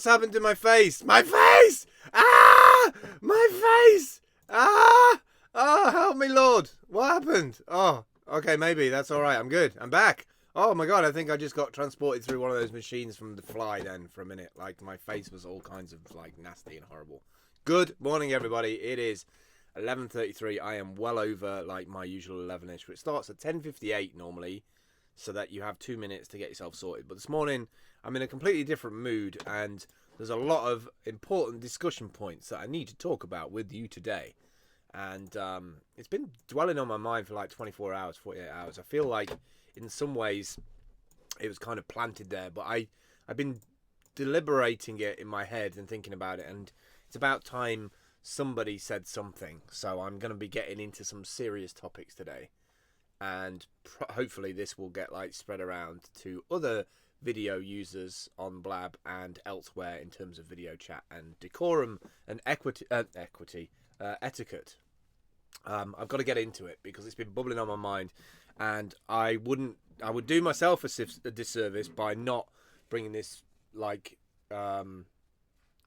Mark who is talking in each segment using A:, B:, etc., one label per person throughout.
A: happened to my face? My face! Ah! My face! Ah! Oh, help me, Lord. What happened? Oh, okay, maybe. That's all right. I'm good. I'm back. Oh, my God. I think I just got transported through one of those machines from The Fly then for a minute. Like, my face was all kinds of, like, nasty and horrible. Good morning, everybody. It is 11:33. I am well over, like, my usual 11ish. It starts at 10:58 normally, so that you have 2 minutes to get yourself sorted. But this morning, I'm in a completely different mood, and there's a lot of important discussion points that I need to talk about with you today. And it's been dwelling on my mind for like 24 hours, 48 hours. I feel like in some ways it was kind of planted there, but I've been deliberating it in my head and thinking about it, and it's about time somebody said something. So I'm going to be getting into some serious topics today. And hopefully this will get like spread around to other video users on Blab and elsewhere in terms of video chat and decorum and etiquette. I've got to get into it because it's been bubbling on my mind, and I would do myself a disservice by not bringing this like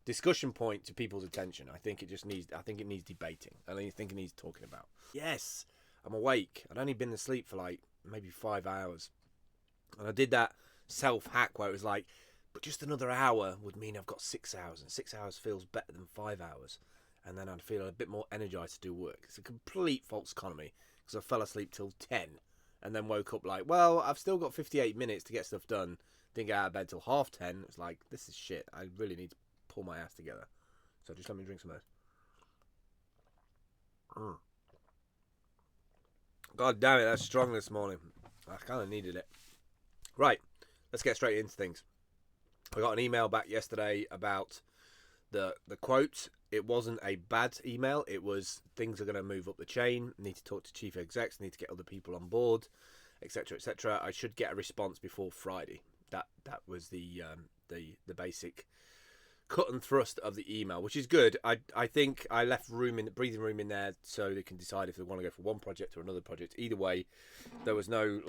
A: discussion point to people's attention. I think it needs debating. I think it needs talking about. Yes. I'm awake. I'd only been asleep for like maybe 5 hours. And I did that self-hack where it was like, but just another hour would mean I've got 6 hours. And 6 hours feels better than 5 hours. And then I'd feel a bit more energized to do work. It's a complete false economy because I fell asleep till 10. And then woke up like, well, I've still got 58 minutes to get stuff done. Didn't get out of bed till 10:30. It's like, this is shit. I really need to pull my ass together. So just let me drink some of this. God damn it, that's strong this morning. I kind of needed it. Right, let's get straight into things. I got an email back yesterday about the quote. It wasn't a bad email. It was things are going to move up the chain. Need to talk to chief execs. Need to get other people on board, etc., etc. I should get a response before Friday. That was the basic cut and thrust of the email, which is good. I think I left breathing room in there so they can decide if they want to go for one project or another project. Either way, there was no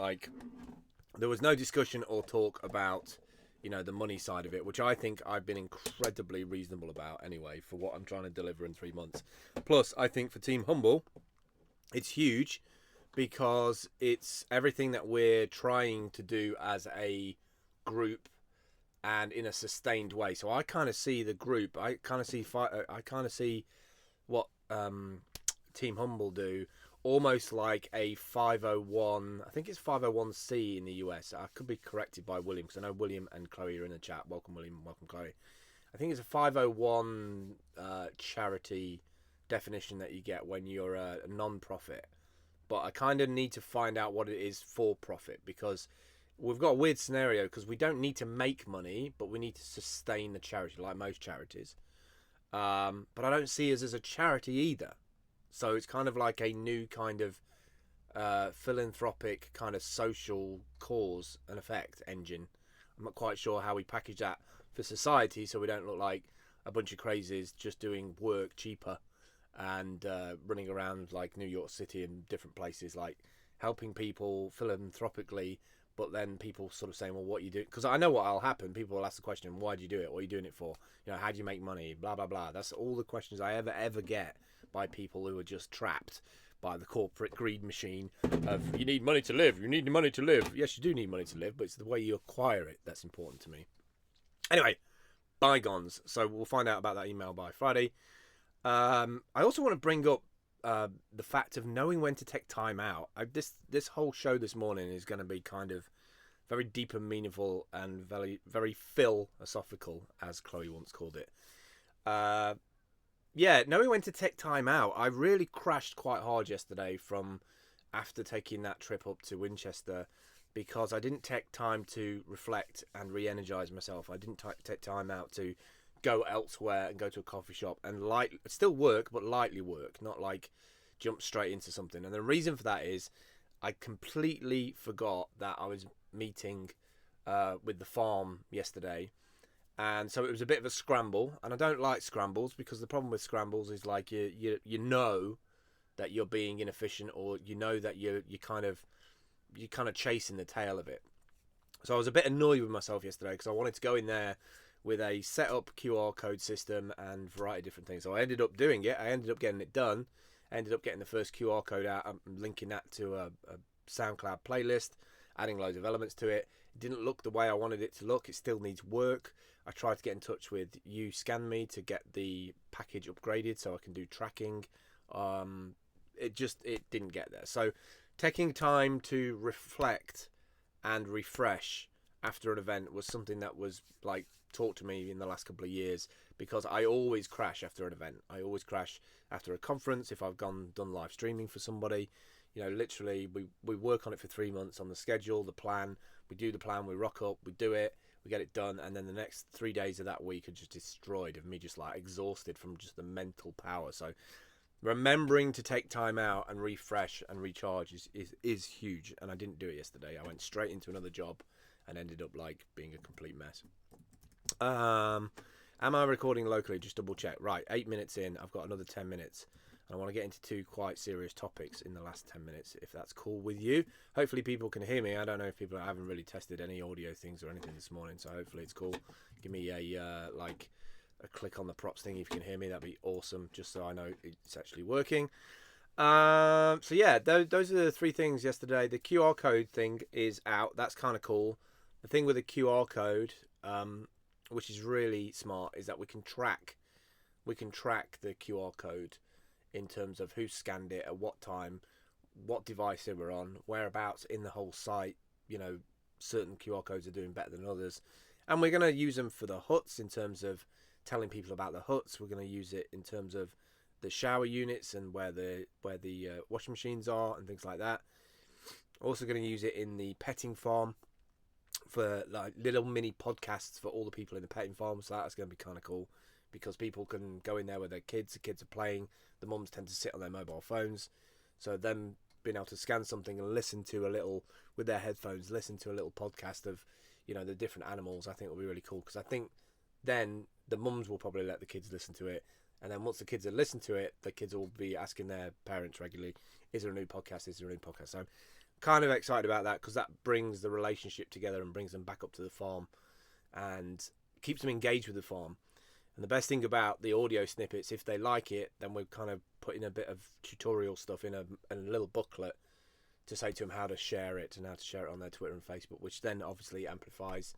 A: discussion or talk about, you know, the money side of it, which I think I've been incredibly reasonable about anyway for what I'm trying to deliver in 3 months. Plus, I think for Team Humble, it's huge because it's everything that we're trying to do as a group and in a sustained way. So I kind of see the group. I kind of see what Team Humble do, almost like a 501. I think it's 501c in the US. I could be corrected by William because I know William and Chloe are in the chat. Welcome, William. Welcome, Chloe. I think it's a 501 charity definition that you get when you're a non-profit. But I kind of need to find out what it is for profit, because we've got a weird scenario because we don't need to make money, but we need to sustain the charity like most charities. But I don't see us as a charity either. So it's kind of like a new kind of philanthropic kind of social cause and effect engine. I'm not quite sure how we package that for society so we don't look like a bunch of crazies just doing work cheaper and running around like New York City and different places, like helping people philanthropically. But then people sort of saying, well, what are you doing? Because I know what will happen. People will ask the question, why do you do it? What are you doing it for? You know, how do you make money? Blah, blah, blah. That's all the questions I ever get by people who are just trapped by the corporate greed machine of, you need money to live. You need money to live. Yes, you do need money to live, but it's the way you acquire it that's important to me. Anyway, bygones. So we'll find out about that email by Friday. I also want to bring up the fact of knowing when to take time out. This whole show this morning is going to be kind of very deep and meaningful and very, very philosophical, as Chloe once called it. Yeah, knowing when to take time out. I really crashed quite hard yesterday from after taking that trip up to Winchester, because I didn't take time to reflect and re-energize myself. I didn't take time out to go elsewhere and go to a coffee shop and still work, but lightly work, not like jump straight into something. And the reason for that is I completely forgot that I was meeting with the farm yesterday, and so it was a bit of a scramble. And I don't like scrambles because the problem with scrambles is like you know that you're being inefficient, or you know that you're kind of chasing the tail of it. So I was a bit annoyed with myself yesterday because I wanted to go in there with a set up QR code system and a variety of different things. So I ended up doing it. I ended up getting it done. I ended up getting the first QR code out. I'm linking that to a SoundCloud playlist, adding loads of elements to it. It didn't look the way I wanted it to look. It still needs work. I tried to get in touch with UScanMe to get the package upgraded so I can do tracking. It didn't get there. So taking time to reflect and refresh after an event was something that was like taught to me in the last couple of years, because I always crash after an event. I always crash after a conference if I've done live streaming for somebody. You know, literally we work on it for 3 months on the schedule, the plan. We do the plan, we rock up, we do it, we get it done, and then the next 3 days of that week are just destroyed of me, just like exhausted from just the mental power. So remembering to take time out and refresh and recharge is huge, and I didn't do it yesterday. I went straight into another job and ended up like being a complete mess. Am I recording locally? Just double check. Right, 8 minutes in. I've got another 10 minutes. And I want to get into 2 quite serious topics in the last 10 minutes, if that's cool with you. Hopefully people can hear me. I don't know if I haven't really tested any audio things or anything this morning, so hopefully it's cool. Give me a click on the props thing if you can hear me. That'd be awesome, just so I know it's actually working. So yeah, those are the 3 things yesterday. The QR code thing is out. That's kind of cool. The thing with the QR code, which is really smart, is that we can track the QR code in terms of who scanned it at what time, what device they were on, whereabouts in the whole site. You know, certain QR codes are doing better than others, and we're going to use them for the huts in terms of telling people about the huts. We're going to use it in terms of the shower units and where the washing machines are and things like that. Also going to use it in the petting farm for like little mini podcasts for all the people in the petting farm. So that's going to be kind of cool, because people can go in there with their kids. The kids are playing. The mums tend to sit on their mobile phones. So them being able to scan something and listen to a little, with their headphones, listen to a little podcast of, you know, the different animals, I think will be really cool. Because I think then the mums will probably let the kids listen to it. And then once the kids have listened to it, the kids will be asking their parents regularly, is there a new podcast? Is there a new podcast? So I'm kind of excited about that, because that brings the relationship together and brings them back up to the farm and keeps them engaged with the farm. And the best thing about the audio snippets, if they like it, then we're kind of putting a bit of tutorial stuff in a little booklet to say to them how to share it and how to share it on their Twitter and Facebook, which then obviously amplifies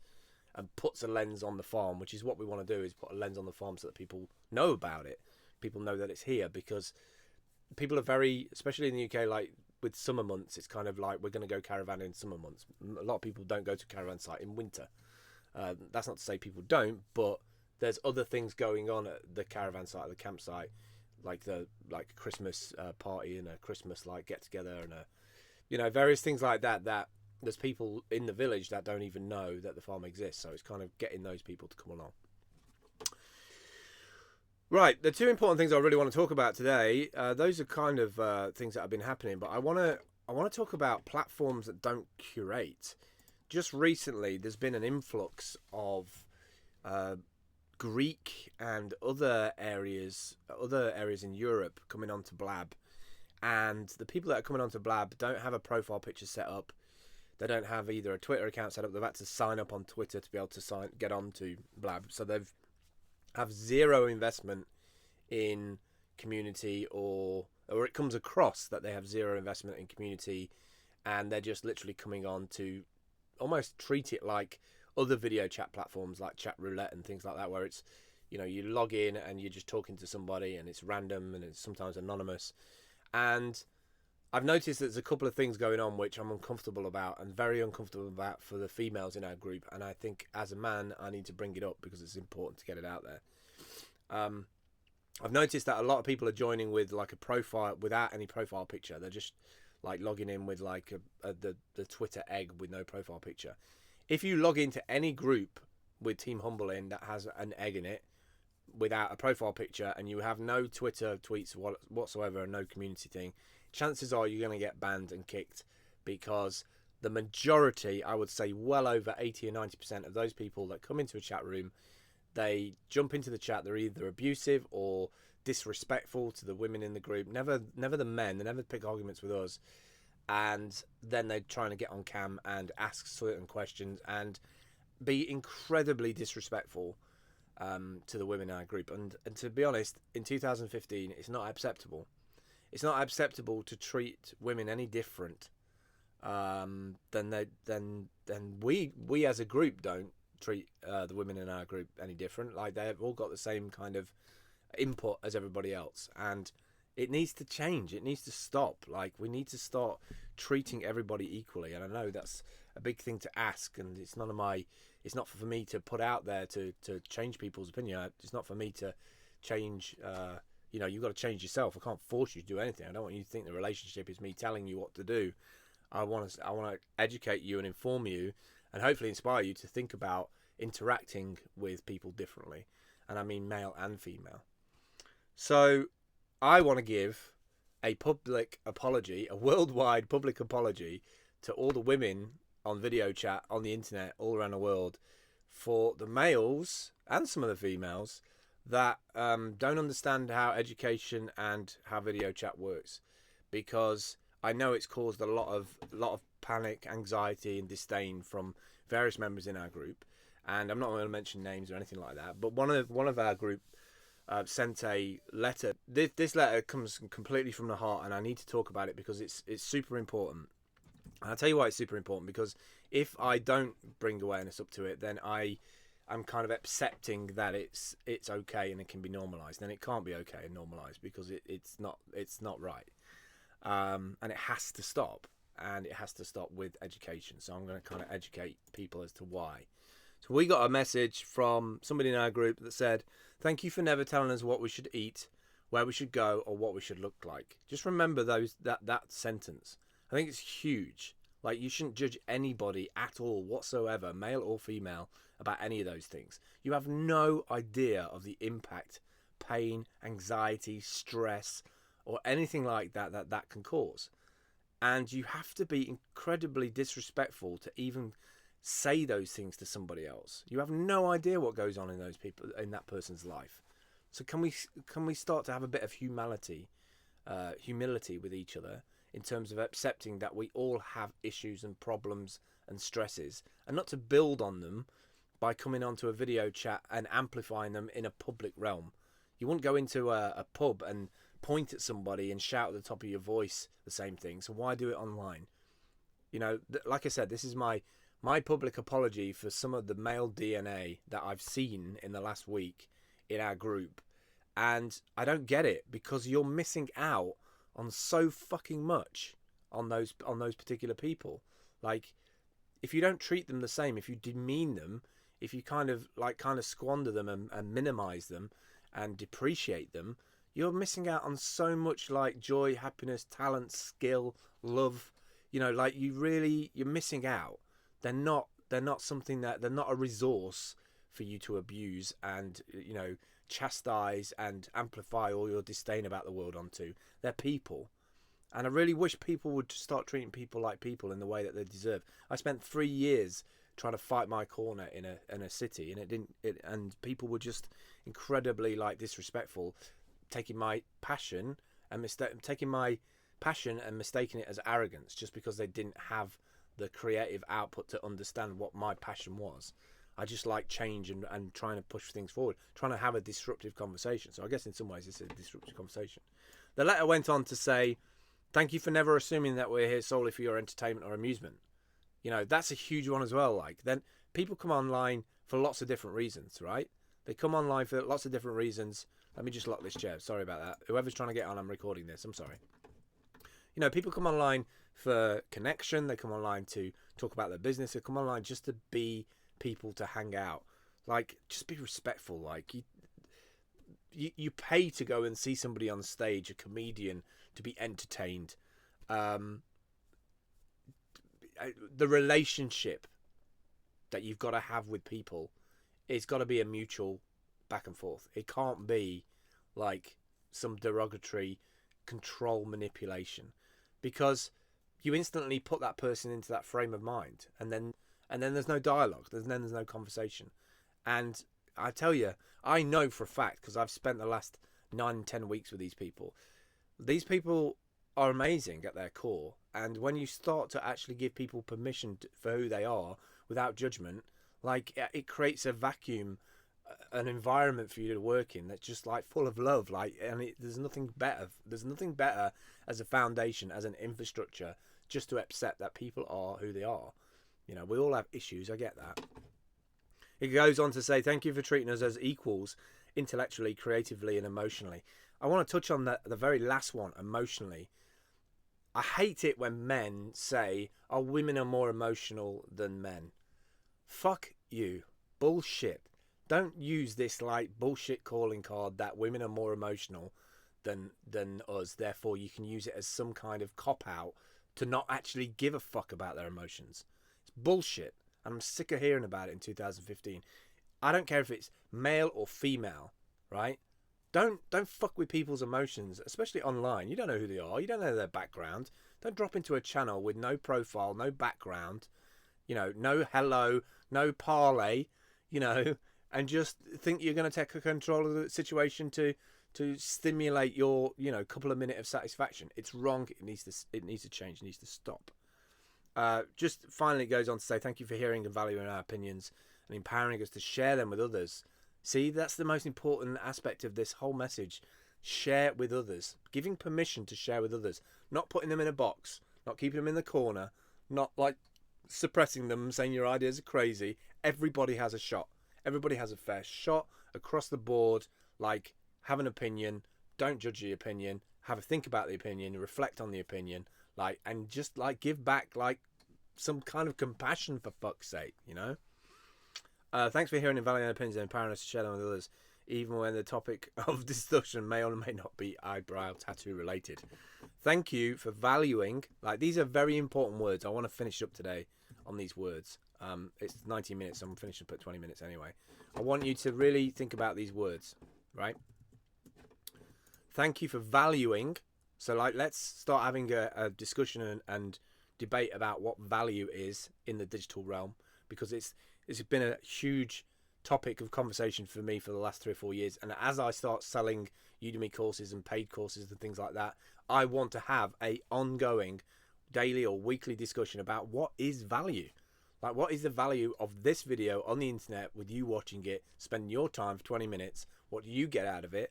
A: and puts a lens on the farm, which is what we want to do, is put a lens on the farm so that people know about it. People know that it's here, because people are very, especially in the UK, like with summer months, it's kind of like we're going to go caravan in summer months. A lot of people don't go to caravan site in winter. That's not to say people don't, but there's other things going on at the caravan site, the campsite, like a Christmas party and a Christmas like get together and various things like that. That there's people in the village that don't even know that the farm exists. So it's kind of getting those people to come along. Right, the 2 important things I really want to talk about today. Those are kind of things that have been happening, but I want to talk about platforms that don't curate. Just recently, there's been an influx of Greek and other areas in Europe coming onto Blab, and the people that are coming onto Blab don't have a profile picture set up. They don't have either a Twitter account set up. They've had to sign up on Twitter to be able to get onto Blab. So they've have zero investment in community, or it comes across that they have zero investment in community, and they're just literally coming on to almost treat it like other video chat platforms like Chat Roulette and things like that, where it's, you know, you log in and you're just talking to somebody and it's random and it's sometimes anonymous. And I've noticed there's a couple of things going on which I'm uncomfortable about, and very uncomfortable about for the females in our group. And I think as a man, I need to bring it up because it's important to get it out there. I've noticed that a lot of people are joining with like a profile without any profile picture. They're just like logging in with like the Twitter egg with no profile picture. If you log into any group with Team Humble in that has an egg in it without a profile picture, and you have no Twitter tweets whatsoever and no community thing, chances are you're going to get banned and kicked, because the majority, I would say well over 80 or 90% of those people that come into a chat room, they jump into the chat, they're either abusive or disrespectful to the women in the group, never the men. They never pick arguments with us, and then they're trying to get on cam and ask certain questions and be incredibly disrespectful to the women in our group. And to be honest, in 2015, it's not acceptable. It's not acceptable to treat women any different than we as a group don't treat the women in our group any different. Like, they've all got the same kind of input as everybody else, and it needs to change. It needs to stop. Like, we need to start treating everybody equally. And I know that's a big thing to ask, and it's not for me to put out there to change people's opinion. It's not for me to change. You've got to change yourself. I can't force you to do anything. I don't want you to think the relationship is me telling you what to do. I want to educate you and inform you, and hopefully inspire you to think about interacting with people differently. And I mean male and female. So I want to give a public apology, a worldwide public apology, to all the women on video chat, on the internet, all around the world, for the males and some of the females that don't understand how education and how video chat works, because I know it's caused a lot of panic, anxiety, and disdain from various members in our group. And I'm not going to mention names or anything like that, but one of our group sent a letter. This letter comes completely from the heart, and I need to talk about it because it's super important. And I'll tell you why it's super important, because if I don't bring awareness up to it, then I'm kind of accepting that it's okay and it can be normalized. And it can't be okay and normalized, because it's not right. And it has to stop, and it has to stop with education. So I'm going to kind of educate people as to why. So we got a message from somebody in our group that said, "Thank you for never telling us what we should eat, where we should go, or what we should look like." Just remember that sentence. I think it's huge. Like, you shouldn't judge anybody at all whatsoever, male or female, about any of those things. You have no idea of the impact, pain, anxiety, stress, or anything like that can cause. And you have to be incredibly disrespectful to even say those things to somebody else. You have no idea what goes on in that person's life. So can we start to have a bit of humility with each other, in terms of accepting that we all have issues and problems and stresses, and not to build on them by coming onto a video chat and amplifying them in a public realm. You wouldn't go into a pub and point at somebody and shout at the top of your voice the same thing. So why do it online? Like I said, this is my public apology for some of the male DNA that I've seen in the last week in our group. And I don't get it, because you're missing out on so fucking much on those particular people. Like, if you don't treat them the same, if you demean them, if you kind of squander them and minimize them and depreciate them, you're missing out on so much, like, joy, happiness, talent, skill, love. You're missing out. They're not something that they're not a resource for you to abuse and chastise and amplify all your disdain about the world onto. They're people, and I really wish people would start treating people like people in the way that they deserve. I spent 3 years trying to fight my corner in a city, and and people were just incredibly, like, disrespectful, taking my passion and mistaking it as arrogance, just because they didn't have the creative output to understand what my passion was. I just like change and trying to push things forward, trying to have a disruptive conversation. So I guess in some ways it's a disruptive conversation. The letter went on to say, "Thank you for never assuming that we're here solely for your entertainment or amusement." That's a huge one as well. Like, then people come online for lots of different reasons, right? They come online for lots of different reasons. Let me just lock this chair. Sorry about that. Whoever's trying to get on, I'm recording this. I'm sorry. People come online for connection. They come online to talk about their business. They come online just to be people, to hang out. Like, just be respectful. Like, you pay to go and see somebody on stage, a comedian, to be entertained. The relationship that you've got to have with people, it's got to be a mutual back and forth. It can't be like some derogatory control manipulation, because you instantly put that person into that frame of mind, and then there's no dialogue, there's no conversation. And I tell you, I know for a fact, because I've spent the last 9-10 weeks with these people. These people are amazing at their core, and when you start to actually give people permission for who they are without judgment, like, it creates a vacuum an environment for you to work in that's just like full of love. Like, and there's nothing better. There's nothing better as a foundation, as an infrastructure, just to accept that people are who they are. You know, we all have issues. I get that. It goes on to say, thank you for treating us as equals, intellectually, creatively, and emotionally. I want to touch on the very last one, emotionally. I hate it when men say, oh, women are more emotional than men. Fuck you. Bullshit. Don't use this like bullshit calling card that women are more emotional than us. Therefore, you can use it as some kind of cop-out to not actually give a fuck about their emotions. It's bullshit. And I'm sick of hearing about it in 2015. I don't care if it's male or female, right? Don't fuck with people's emotions, especially online. You don't know who they are. You don't know their background. Don't drop into a channel with no profile, no background, you know, no hello, no parlay, you know, and just think you're going to take control of the situation to stimulate your, you know, couple of minutes of satisfaction. It's wrong. It needs to change. It needs to stop. Just finally, it goes on to say, thank you for hearing and valuing our opinions and empowering us to share them with others. See, that's the most important aspect of this whole message. Share it with others. Giving permission to share with others. Not putting them in a box. Not keeping them in the corner. Not like suppressing them, saying your ideas are crazy. Everybody has a shot. Everybody has a fair shot across the board. Like, have an opinion. Don't judge the opinion. Have a think about the opinion. Reflect on the opinion. Like, and just like give back like some kind of compassion, for fuck's sake, you know. Thanks for hearing and valuing opinions and empowering us to share them with others, even when the topic of discussion may or may not be eyebrow tattoo related. Thank you for valuing. Like, these are very important words. I want to finish up today on these words. It's 19 minutes, so I'm finishing up at 20 minutes anyway. I want you to really think about these words, right? Thank you for valuing. So, like, let's start having a discussion and debate about what value is in the digital realm, because it's been a huge topic of conversation for me for the last 3 or 4 years. And as I start selling Udemy courses and paid courses and things like that, I want to have a ongoing daily or weekly discussion about what is value. Like, what is the value of this video on the internet with you watching it, spending your time for 20 minutes? What do you get out of it?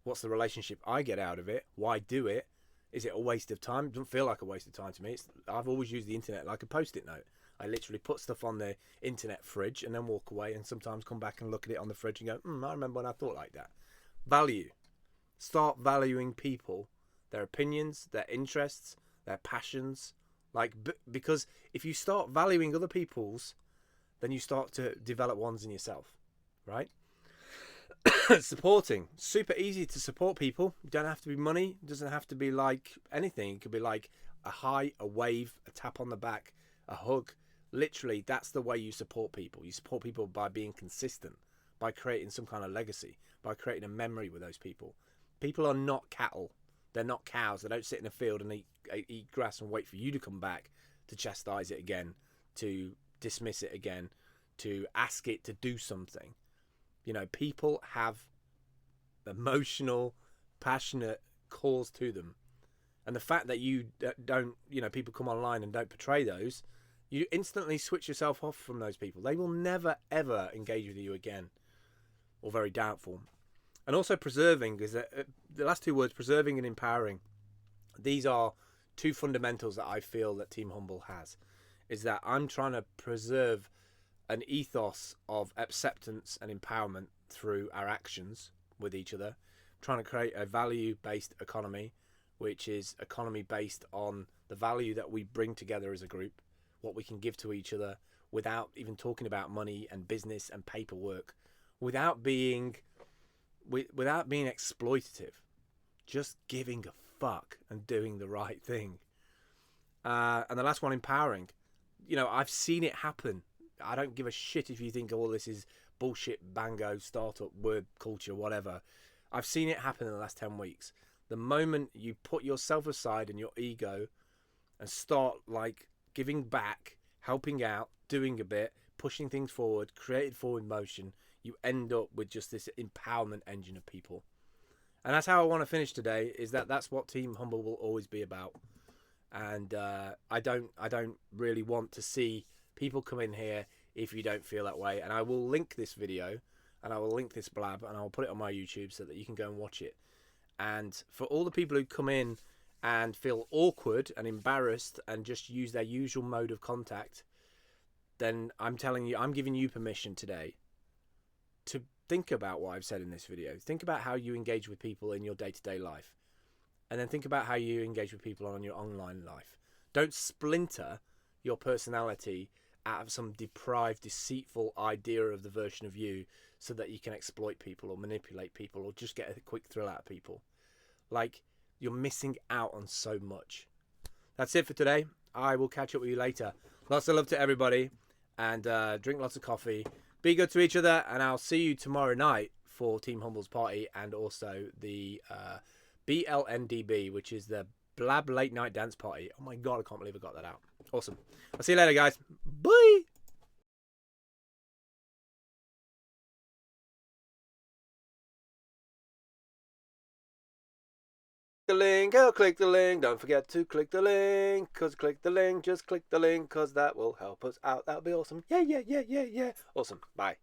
A: What's the relationship I get out of it? Why do it? Is it a waste of time? It doesn't feel like a waste of time to me. I've always used the internet like a post-it note. I literally put stuff on the internet fridge and then walk away, and sometimes come back and look at it on the fridge and go, I remember when I thought like that. Value. Start valuing people, their opinions, their interests, their passions. Like, because if you start valuing other people's, then you start to develop ones in yourself, right? Supporting. Super easy to support people. You don't have to be money. It doesn't have to be like anything. It could be like a hi, a wave, a tap on the back, a hug. Literally, that's the way you support people. You support people by being consistent, by creating some kind of legacy, by creating a memory with those people. People are not cattle. They're not cows. They don't sit in a field and eat grass and wait for you to come back to chastise it again, to dismiss it again, to ask it to do something. You know, people have emotional, passionate calls to them. And the fact that you don't, you know, people come online and don't portray those, you instantly switch yourself off from those people. They will never, ever engage with you again, or very doubtful. And also preserving, is that the last two words, preserving and empowering. These are two fundamentals that I feel that Team Humble has. Is that I'm trying to preserve an ethos of acceptance and empowerment through our actions with each other. I'm trying to create a value-based economy, which is economy based on the value that we bring together as a group, what we can give to each other without even talking about money and business and paperwork, without being exploitative, just giving a fuck and doing the right thing. And the last one, empowering. You know, I've seen it happen. I don't give a shit if you think, oh, this is bullshit, bango, startup, word culture, whatever. I've seen it happen in the last 10 weeks. The moment you put yourself aside and your ego and start like giving back, helping out, doing a bit, pushing things forward, creating forward motion, you end up with just this empowerment engine of people. And that's how I want to finish today, is that's what Team Humble will always be about. And I don't really want to see people come in here if you don't feel that way. And I will link this video. and I will link this blab and I'll put it on my YouTube so that you can go and watch it. And for all the people who come in and feel awkward and embarrassed and just use their usual mode of contact, then I'm telling you, I'm giving you permission today to think about what I've said in this video. Think about how you engage with people in your day-to-day life. And then think about how you engage with people on your online life. Don't splinter your personality out of some deprived, deceitful idea of the version of you so that you can exploit people or manipulate people or just get a quick thrill out of people. Like, you're missing out on so much. That's it for today. I will catch up with you later. Lots of love to everybody, and drink lots of coffee. Be good to each other, and I'll see you tomorrow night for Team Humble's party and also the BLNDB, which is the Blab Late Night Dance Party. Oh my god, I can't believe I got that out. Awesome. I'll see you later, guys. Bye! The link, oh, click the link. Don't forget to click the link, cause click the link, just click the link, cause that will help us out. That'll be awesome. Yeah. Awesome. Bye.